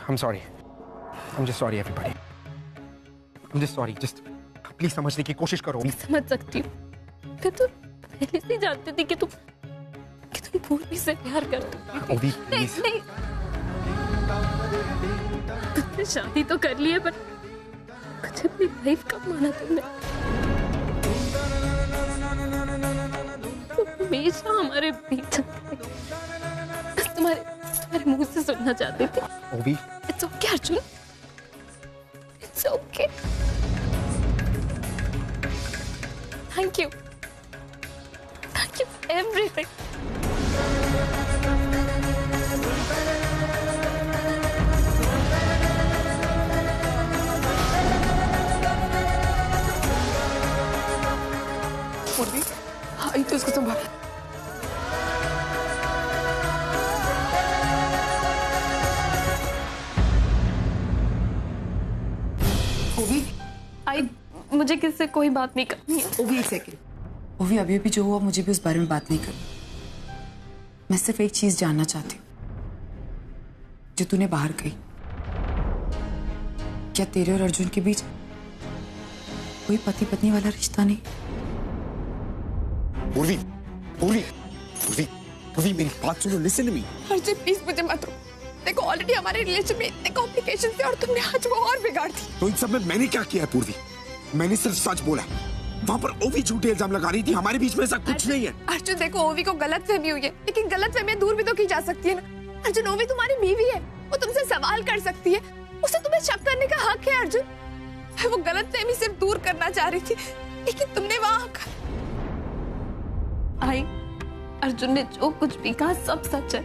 I'm sorry. I'm just sorry, everybody. I'm just sorry. Just please समझने की कोशिश करो. समझ सकती हूँ. मैं तो पहले से जानती थी कि तुम पूर्वी से प्यार करती थी. ओवी, please. नहीं. तुमने शादी तो कर ली है, पर मुझे अपनी लाइफ कब माना तुमने? हमेशा हमारे बीच बस तुम्हारे मुंह से सुनना चाहती थी. ओवी. It's okay, Arjun. It's okay. Thank you. Thank you for everything. पूर्वी, आई तो इसको संभाल. आई, मुझे किससे कोई बात नहीं करनी है. ओवी, एक सेकेंड. ओवी, अभी अभी जो हुआ मुझे भी उस बारे में बात नहीं करनी. मैं सिर्फ एक चीज जानना चाहती हूँ. जो तूने बाहर कही, क्या तेरे और अर्जुन के बीच कोई पति पत्नी वाला रिश्ता नहीं? पूर्वी, पूर्वी, पूर्वी, पूर्वी, मेरी बात सुनो. Listen to me. Arjun please मुझे मत रोक. देखो ऑलरेडी हमारे रिलेशन में इतने कॉम्प्लिकेशंस थे और तुमने आज वो और बिगाड़ दी. तो इन सब में मैंने क्या किया है पूर्वी? मैंने सिर्फ सच बोला. वहाँ पर ओवी झूठे इल्जाम लगा रही थी. हमारे बीच में ऐसा कुछ नहीं है. अर्जुन देखो, ओवी को गलतफहमी हुई है, लेकिन गलतफहमी दूर भी तो की जा सकती है ना. अर्जुन, ओवी तुम्हारी बीवी है, वो तुमसे सवाल कर सकती है, उसे तुम्हें शक करने का हक है. अर्जुन, वो गलतफहमी सिर्फ दूर करना चाह रही थी, लेकिन तुमने वहाँ आई, अर्जुन ने जो कुछ भी कहा सब सच है.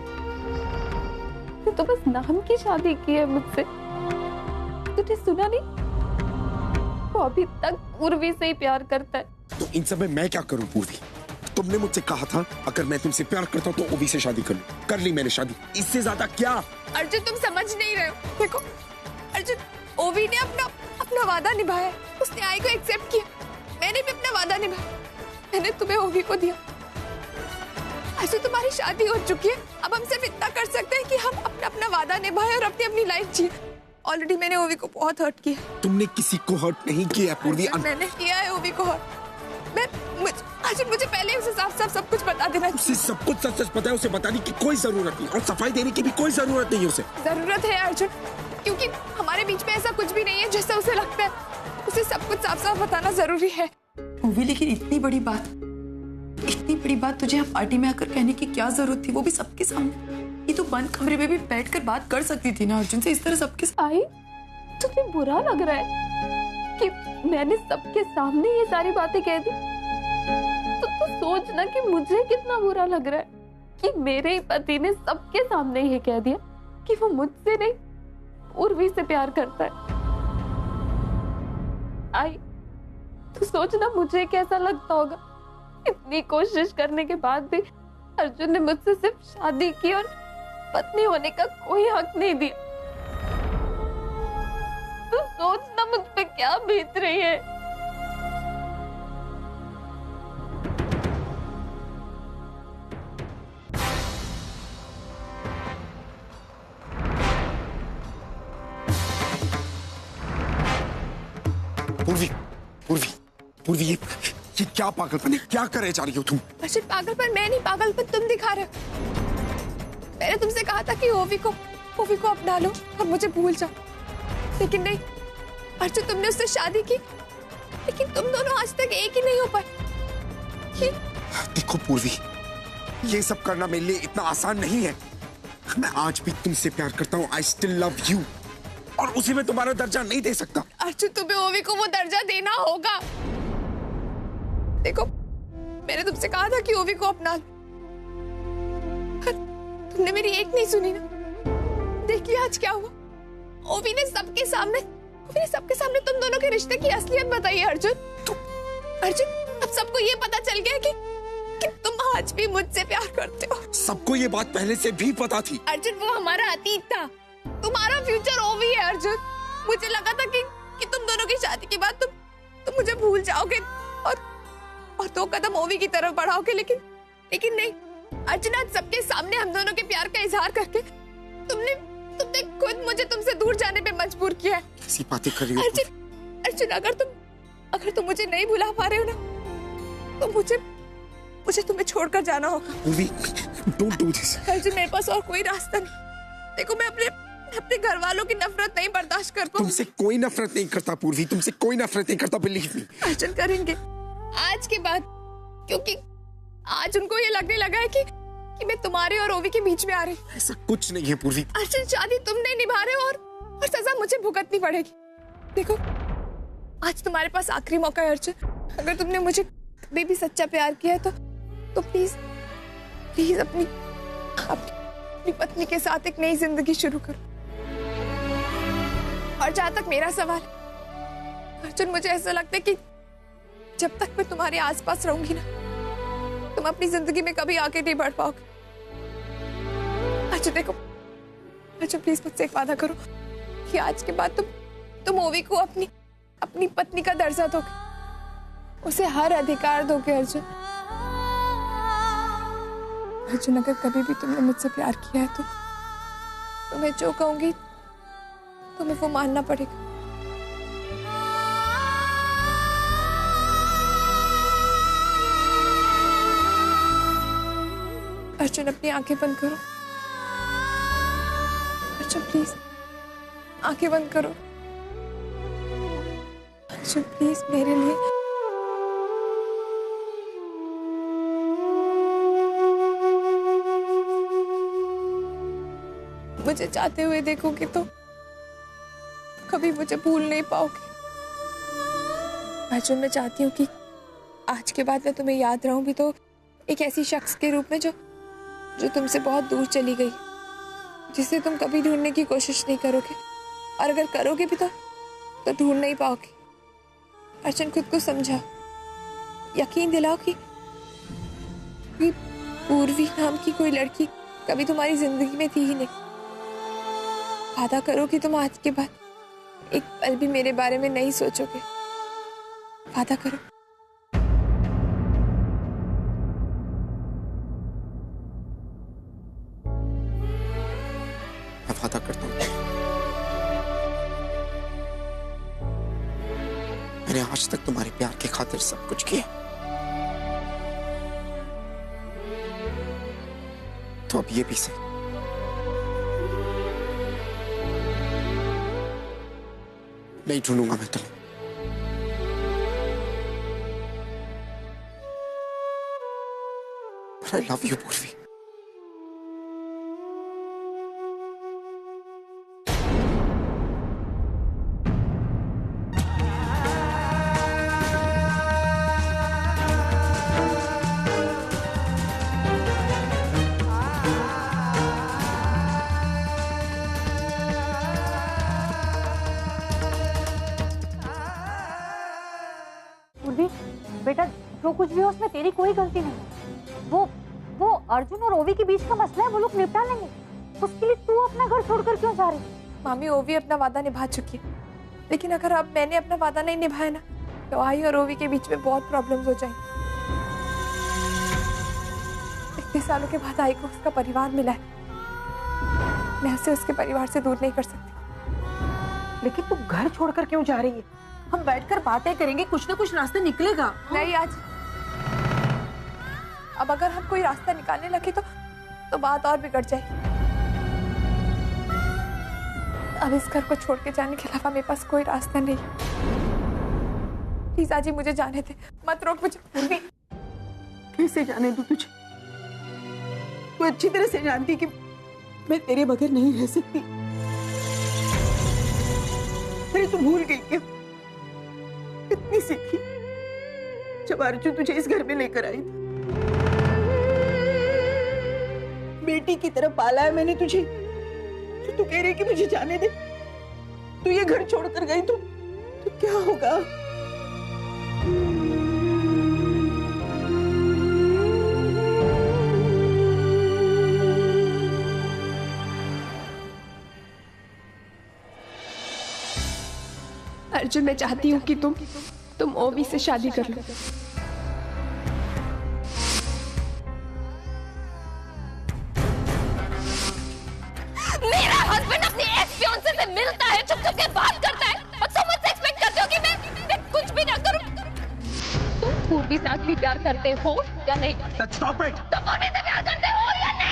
तो बस नाम की शादी की है मुझसे. तुझे सुना नहीं? वो अभी तक पूर्वी से ही प्यार करता है. तो इन सब में मैं क्या करूं पूर्वी? तुमने मुझझसे कहा था अगर मैं तुमसे प्यार करता हूं तो ओवी से शादी कर लूं. कर ली मैंने शादी. इससे ज्यादा क्या? अर्जुन, तुम समझ नहीं रहे हो. देखो अर्जुन, ओवी ने अपना वादा निभाया. उसने आई को एक्सेप्ट किया. मैंने भी अपना वादा निभाया. मैंने तुम्हें ओवी को दिया. ऐसे तुम्हारी शादी हो चुकी है. अब हम सिर्फ इतना कर सकते हैं कि हम अपना वादा निभाएं और अपनी लाइफ जिए. ऑलरेडी मैंने ओवी को बहुत हर्ट किया. तुमने किसी को हर्ट नहीं किया पूर्वी. मैंने किया है ओवी को हर्ट. अर्जुन, मुझे पहले उसे साफ सब कुछ बता देना. उसे सब कुछ सच पता है. उसे बताने की कोई जरूरत नहीं और सफाई देने की भी कोई जरूरत नहीं है. उसे जरूरत है अर्जुन, क्योंकि हमारे बीच में ऐसा कुछ भी नहीं है जैसा उसे लगता है. उसे सब कुछ साफ बताना जरूरी है. ओवी, लेकिन इतनी बड़ी बात तुझे यहाँ पार्टी में आकर कहने की क्या जरूरत थी, वो भी सबके सामने? ये तो बंद कमरे में भी बैठकर बात कर सकती थी ना अर्जुन से, इस तरह सबके सामने. आई, तुम्हें बुरा लग रहा है कि मैंने सबके सामने ये सारी बातें कह दी? तो सोचना कि मुझे कितना बुरा लग रहा है कि मेरे ही पति ने सबके सामने ये कह दिया कि वो मुझसे नहीं पूर्वी से प्यार करता है. आई, तो सोचना मुझे कैसा लगता होगा. इतनी कोशिश करने के बाद भी अर्जुन ने मुझसे सिर्फ शादी की और पत्नी होने का कोई हक नहीं दिया. तो सोचना मुझ पे क्या बीत रही है. पूर्वी, पूर्वी, पूर्वी, ये क्या पागलपन है? क्या करे जा रही हो तुम? अर्जुन, पागलपन मैं नहीं, पागलपन तुम दिखा रहे हो. मैंने तुमसे कहा था कि ओवी को अपना लो और मुझे भूल जाओ, लेकिन नहीं अर्जुन, तुमने उससे शादी की, लेकिन तुम दोनों आज तक एक ही नहीं हो पाए. देखो पूर्वी, ये सब करना मेरे लिए इतना आसान नहीं है. मैं आज भी तुमसे प्यार करता हूँ. आई स्टिल लव यू और उसे मैं तुम्हारा दर्जा नहीं दे सकता. अर्जुन, तुम्हें ओवी को वो दर्जा देना होगा. देखो, मैंने तुमसे कहा था कि ओवी को अपना लो, तुमने मेरी एक नहीं सुनी ना. देखिए आज क्या हुआ. ओवी ने सबके सामने तुम दोनों के रिश्ते की असलियत बताई है. अर्जुन, अब सबको ये पता चल गया कि तुम आज भी मुझसे प्यार करते हो. सबको ये बात पहले से भी पता थी. अर्जुन, वो हमारा अतीत था, तुम्हारा फ्यूचर ओवी है. अर्जुन, मुझे लगा था कि तुम दोनों की शादी के बाद तुम मुझे भूल जाओगे और 2 कदम ओवी की तरफ बढ़ाओगे, लेकिन नहीं. अर्जुन, आज सबके सामने हम दोनों के प्यार का इजहार करके तुमने खुद मुझे तुमसे दूर जाने पे मजबूर किया है। कैसी बातें कर रही हो? अर्जुन, अर्जुन, अगर तुम मुझे नहीं भुला पा रहे हो ना, तो मुझे तुम्हें छोड़कर जाना होगा। पूर्वी, don't do this. अर्जुन, मेरे पास और कोई रास्ता नहीं। देखो, मैं अपने घर वालों की नफरत नहीं बर्दाश्त कर पाऊंगी। तुमसे कोई नफरत नहीं करता पूर्वी, तुमसे कोई नफरत नहीं करता, बिलीव मी। अर्जुन, करेंगे आज के बाद, क्योंकि आज उनको ये लगने लगा है कि मैं तुम्हारे और ओवी के बीच में आ रही हूँ। ऐसा कुछ नहीं है पूर्वी। अर्जुन, शादी तुम नहीं निभा रहे हो और सजा मुझे भुगतनी पड़ेगी। देखो, आज तुम्हारे पास आखिरी मौका है अर्जुन। अगर तुमने मुझे कभी भी सच्चा प्यार किया है तो प्लीज अपनी पत्नी के साथ एक नई जिंदगी शुरू करो। और जहां तक मेरा सवाल है अर्जुन, मुझे ऐसा लगता है कि जब तक मैं तुम्हारे आसपास रहूंगी ना, तुम अपनी जिंदगी में कभी आगे नहीं बढ़ पाओगे। अच्छा देखो, अच्छा प्लीज मुझसे एक वादा करो कि आज के बाद तुम ओवी को अपनी पत्नी का दर्जा दोगे, उसे हर अधिकार दोगे। अर्जुन, अर्जुन, अगर कभी भी तुमने मुझसे प्यार किया है तो मैं जो कहूंगी तुम्हें वो मानना पड़ेगा। अर्जुन, अपनी आंखें बंद करो। अर्जुन प्लीज आंखें बंद करो। अर्जुन प्लीज मेरे लिए। मुझे चाहते हुए देखोगे तो कभी मुझे भूल नहीं पाओगे। अर्जुन, मैं चाहती हूँ कि आज के बाद मैं तुम्हें याद रहूं भी तो एक ऐसी शख्स के रूप में जो तुमसे बहुत दूर चली गई, जिसे तुम कभी ढूंढने की कोशिश नहीं करोगे, और अगर करोगे भी तो ढूंढ नहीं पाओगे। अर्जुन, खुद को समझाओ, यकीन दिलाओ कि पूर्वी नाम की कोई लड़की कभी तुम्हारी जिंदगी में थी ही नहीं। वादा करो कि तुम आज के बाद एक पल भी मेरे बारे में नहीं सोचोगे। वादा करो। मैं वादा करता हूँ। मैंने आज तक तुम्हारे प्यार की खातिर सब कुछ किया, तो अब ये भी सही। नहीं ढूंढूंगा मैं तुम्हें। But I love you, पूर्वी। बेटा, जो कुछ भी हो उसमें तेरी कोई गलती नहीं। वो अर्जुन और ओवी के बीच का मसला है, वो लोग निपटा लेंगे। उसके लिए तू अपना घर छोड़कर क्यों जा रही? मामी, ओवी अपना वादा निभा चुकी है, लेकिन अगर अब मैंने अपना वादा नहीं निभाया ना, तो आई और ओवी के बीच में बहुत प्रॉब्लम्स हो जाएंगी। इतने सालों के बाद आई को उसका परिवार मिला है, मैं उसे उसके परिवार से दूर नहीं कर सकती। लेकिन तू घर छोड़कर क्यों जा रही है? हम बैठकर बातें करेंगे, कुछ ना कुछ रास्ता निकलेगा। नहीं, आज अब अगर हम कोई रास्ता निकालने लगे तो बात और बिगड़ जाएगी। अब इस घर को छोड़ के जाने के अलावा मेरे पास कोई रास्ता नहीं। प्लीज आज ही मुझे जाने दे, मत रोक मुझे। पूर्वी, कैसे जाने दूं तुझे? तू अच्छी तरह से जानती कि मैं तेरे बगैर नहीं रह सकती। अरे तू भूल गई क्या? इतनी सीखी जब अर्जुन तुझे इस घर में लेकर आई थी। बेटी की तरह पाला है मैंने तुझे। तू कह रही कि मुझे जाने दे? तू ये घर छोड़कर गई तो क्या होगा? अर्जुन, मैं चाहती हूँ कि तुम ओवी से शादी कर लो। मेरा हस्बैंड अपनी एक्स फियांसे से मिलता है, छुप छुप के बात करता है, और तुम मुझसे एक्सपेक्ट करते हो कि मैं कुछ भी ना करूं। तुम पूर्वी से भी प्यार करते हो या नहीं? Stop it! तुम पूर्वी से प्यार करते हो या नहीं?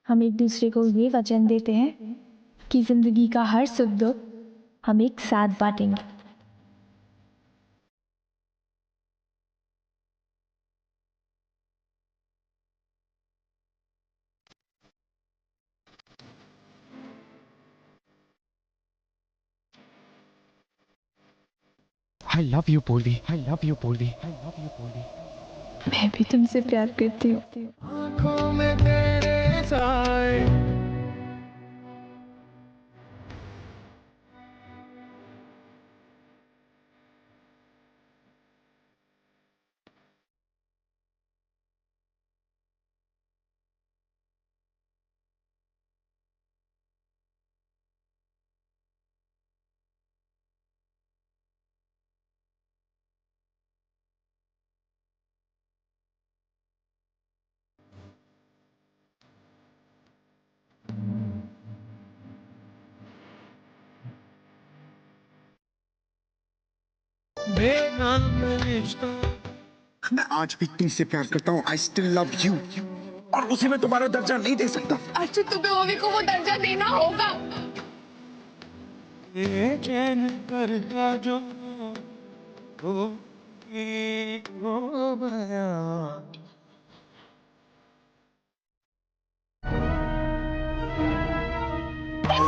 हम एक दूसरे को ये वचन देते हैं कि जिंदगी का हर सुख दुख हम एक साथ बांटेंगे। I love you, Purvi. I love you, Purvi. I love you, Purvi. मैं भी तुमसे प्यार करती हूँ। आँखों में तेरे साए। मैं आज भी तुमसे प्यार करता हूँ। I still love you. और उसे मैं तुम्हारा दर्जा नहीं दे सकता। अर्जुन, तुम्हें ओवी को वो दर्जा देना होगा।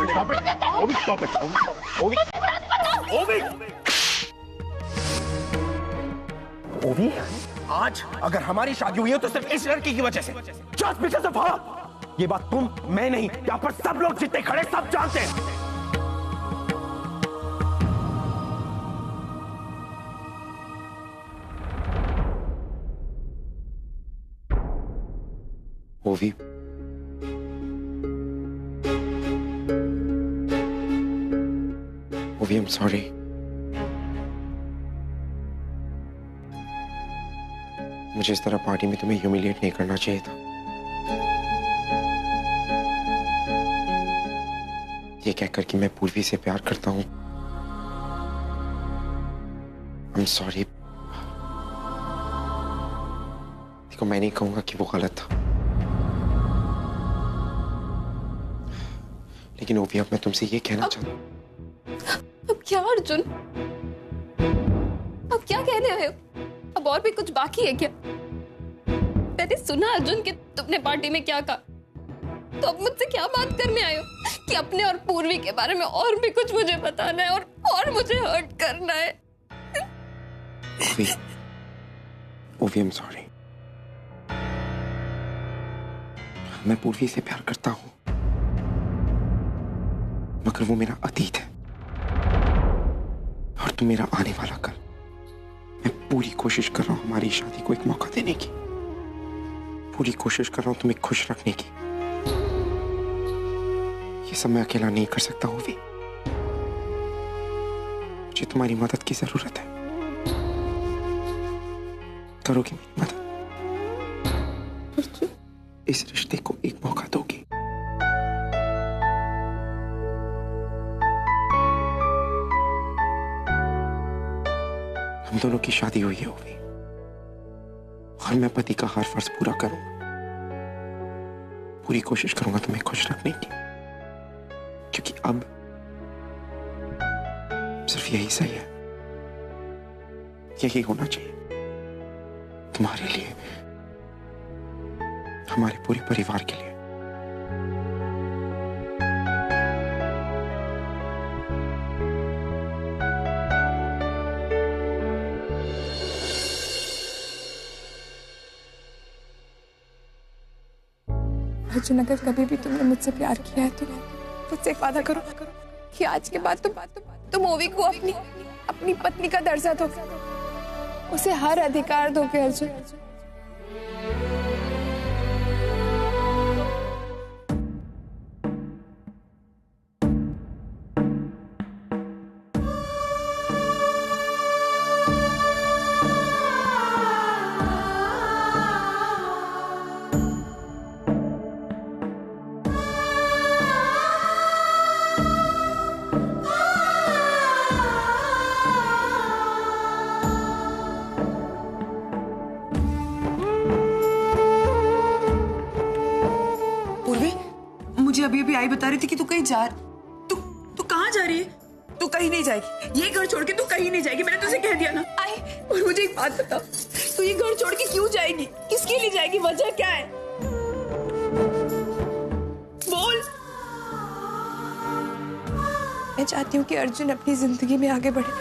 Stop it! Ovi, stop it! Ovi! Ovi! ओवी, आज अगर हमारी शादी हुई है तो सिर्फ इस लड़की की वजह से। Just because of her! ये बात तुम, मैं नहीं, यहाँ पर सब लोग जितने खड़े सब जानते हैं। ओवी, ओवी, I'm sorry. मुझे इस तरह पार्टी में तुम्हें ह्यूमिलिएट नहीं करना चाहिए था। ये कहकर कि मैं पूर्वी से प्यार करता हूं। I'm sorry। देखो, मैं नहीं कहूंगा कि वो गलत था, लेकिन ओवी, अब मैं तुमसे ये कहना चाहता हूं। अब क्या अर्जुन? अब क्या कहने आए हो? अब और भी कुछ बाकी है क्या? मैंने सुना अर्जुन कि तुमने पार्टी में क्या कहा, तो अब मुझसे क्या बात करने आए हो कि अपने और पूर्वी के बारे में और भी कुछ मुझे बताना है और मुझे हर्ट करना है? ओवी, ओवी, I'm sorry। मैं पूर्वी से प्यार करता हूं, मगर वो मेरा अतीत है और तुम मेरा आने वाला कल। मैं पूरी कोशिश कर रहा हूं हमारी शादी को एक मौका देने की, पूरी कोशिश कर रहा हूं तुम्हें खुश रखने की। ये सब मैं अकेला नहीं कर सकता ओवी, मुझे तुम्हारी मदद की जरूरत है। करोगी मेरी मदद? इस रिश्ते को एक मौका दोगी? हम दोनों की शादी हुई है ओवी, और मैं पति का हर फर्ज पूरा करूंगा। पूरी कोशिश करूंगा तुम्हें खुश रखने की, क्योंकि अब सिर्फ यही सही है, यही होना चाहिए तुम्हारे लिए, हमारे पूरे परिवार के लिए। अर्जुन, अगर कभी भी तुमने मुझसे प्यार किया है तो मुझसे एक वादा करो कि आज के बाद तुम ओवी को अपनी पत्नी का दर्जा दोगे, उसे हर अधिकार दोगे अर्जुन। मुझे अभी अभी आई बता रही थी कि तू कहीं तू कहाँ जा रही है? तू कहीं नहीं जाएगी, ये घर छोड़ के तू कहीं नहीं जाएगी, मैंने तुझे कह दिया ना। आई, और मुझे एक बात बता, तू ये घर छोड़ के क्यों जाएगी? किसके लिए जाएगी? वजह क्या है? बोल। मैं चाहती हूँ कि अर्जुन अपनी जिंदगी में आगे बढ़े।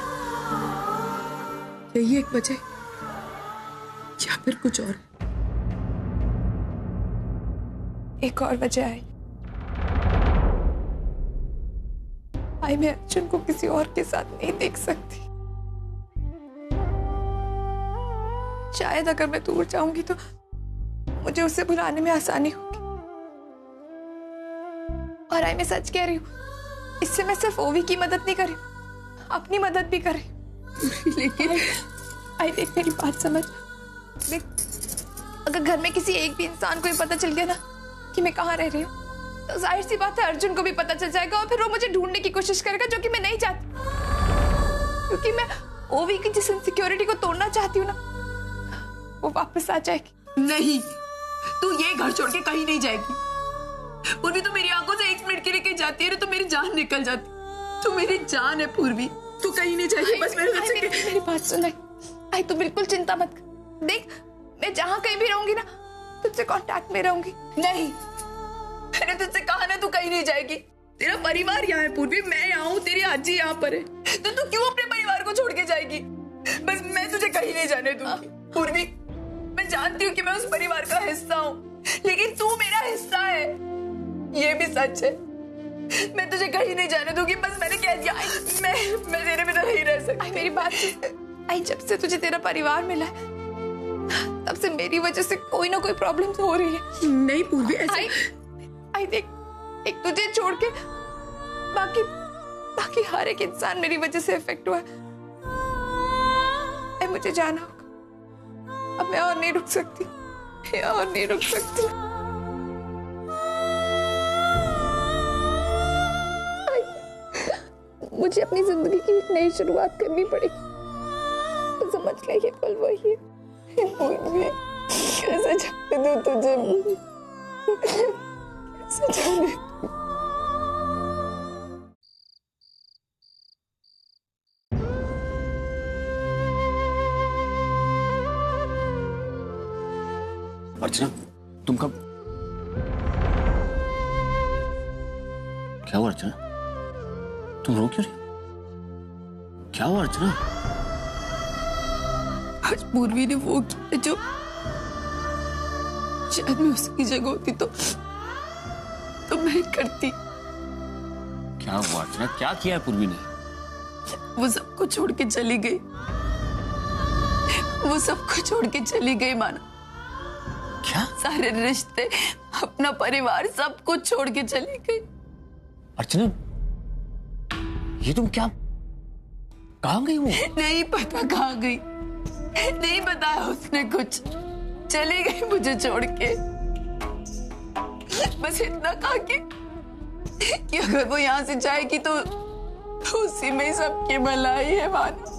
यही एक वजह या फिर कुछ और? एक और वजह है। मैं अर्जुन को किसी और के साथ नहीं देख सकती। शायद अगर मैं दूर जाऊंगी तो मुझे उसे भुलाने में आसानी होगी। और मैं सच कह रही हूँ, इससे मैं सिर्फ ओवी की मदद नहीं कर रही, अपनी मदद भी कर रही। लेकिन देख, मेरी बात समझ। देख, अगर घर में किसी एक भी इंसान को ये पता चल गया ना कि मैं कहाँ रह रही हूँ, तो जाहिर सी बात है अर्जुन को भी पता चल जाएगा, और फिर वो मुझे ढूंढने की कोशिश करेगा, जो कि मैं नहीं चाहती। क्योंकि मैं ओवी की जिस इनसिक्योरिटी को तोड़ना चाहती हूँ ना, वो वापस आ जाएगी। नहीं, तू ये घर छोड़ के कहीं नहीं जाएगी। पूर्वी, तू मेरी आंखों से एक मिनट के लिए कहीं जाती है तो मेरी जान निकल जाती। तू मेरी जान है पूर्वी, तू कहीं नहीं जाएगी। बस मेरी बात सुन। तू बिल्कुल चिंता मत कर। देख, मैं जहाँ कहीं भी रहूंगी ना, तुझसे कांटेक्ट में रहूंगी। नहीं, मैंने तुझसे कहा ना तू कहीं नहीं जाएगी। तेरा परिवार यहाँ है पूर्वी, मैं यहाँ हूँ, तेरी आजी यहाँ पर है, तो तू क्यों अपने परिवार को छोड़ के जाएगी? बस मैं तुझे कहीं नहीं जाने दूंगी पूर्वी। मैं जानती हूँ कि मैं उस परिवार का हिस्सा हूँ, लेकिन तू मेरा हिस्सा है, ये भी सच है। मैं तुझे कहीं नहीं जाने दूंगी, बस मैंने कह दिया। मैं तेरे बिना नहीं रह सकती। मेरी बात सुन। जब से तुझे तेरा परिवार मिला है, तब से मेरी वजह से कोई ना कोई प्रॉब्लम हो रही है। नहीं पूर्वी, ऐसे देख, एक तुझे छोड़ के बाकी हर एक इंसान मेरी वजह से इफेक्ट हुआ है। मुझे जाना होगा, अब मैं और नहीं रुक सकती, और नहीं रुक सकती। मुझे अपनी जिंदगी की एक नई शुरुआत करनी पड़ेगी, तो समझ ले ये पल वही है। कैसे जाने दूं तुझे? जाने। अर्चना, तुम कब? क्या हुआ अर्चना? तुम रो क्यों रही? क्या हुआ अर्चना? आज पूर्वी ने वो किया जो शायद मैं उसकी जगह होती तो मैं करती। क्या हुआ अर्चना? क्या किया है पूर्वी ने? वो सबको छोड़ के चली गई, वो सबको छोड़ के चली गई माना। क्या? सारे रिश्ते, अपना परिवार, सब कुछ छोड़ के चली गई। अर्चना, ये तुम क्या? कहाँ गई वो? नहीं पता कहाँ गई, नहीं बताया उसने कुछ, चली गई मुझे छोड़ के। बस इतना कहा कि अगर वो यहाँ से जाएगी तो उसी में सबकी भलाई है माना।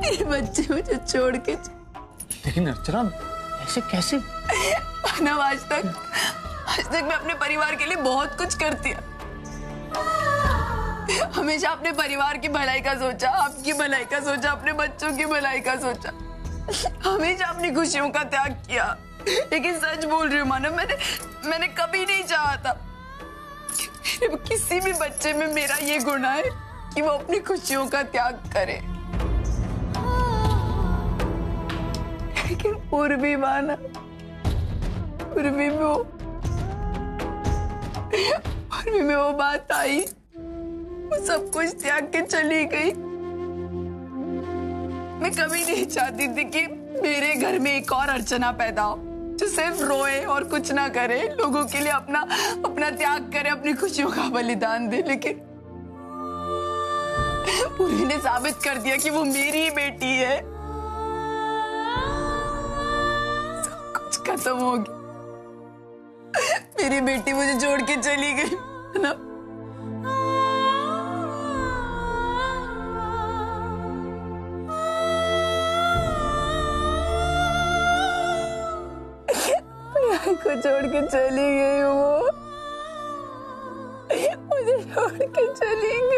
मेरे बच्चे मुझे छोड़ के लेकिन अर्चना ऐसे कैसे? मानव, आज तक मैं अपने परिवार के लिए बहुत कुछ करती हूँ। हमेशा अपने परिवार की भलाई का सोचा, आपकी भलाई का सोचा, अपने बच्चों की भलाई का सोचा, हमेशा अपनी खुशियों का त्याग किया। लेकिन सच बोल रही हूँ मानव, मैंने कभी नहीं चाहा था कि किसी भी बच्चे में मेरा ये गुण है कि वो अपनी खुशियों का त्याग करे। लेकिन पूर्वी मानव, पूर्वी में वो बात आई, वो सब कुछ त्याग के चली गई। मैं कभी नहीं चाहती थी कि मेरे घर में एक और अर्चना पैदा हो जो सिर्फ रोए और कुछ ना करे, लोगों के लिए अपना त्याग करे, अपनी खुशियों का बलिदान दे। लेकिन पूर्वी ने साबित कर दिया कि वो मेरी ही बेटी है। सब कुछ खत्म हो गया, मेरी बेटी मुझे छोड़ के चली गई है ना। को छोड़ के चली गई, वो मुझे छोड़ के चली गई।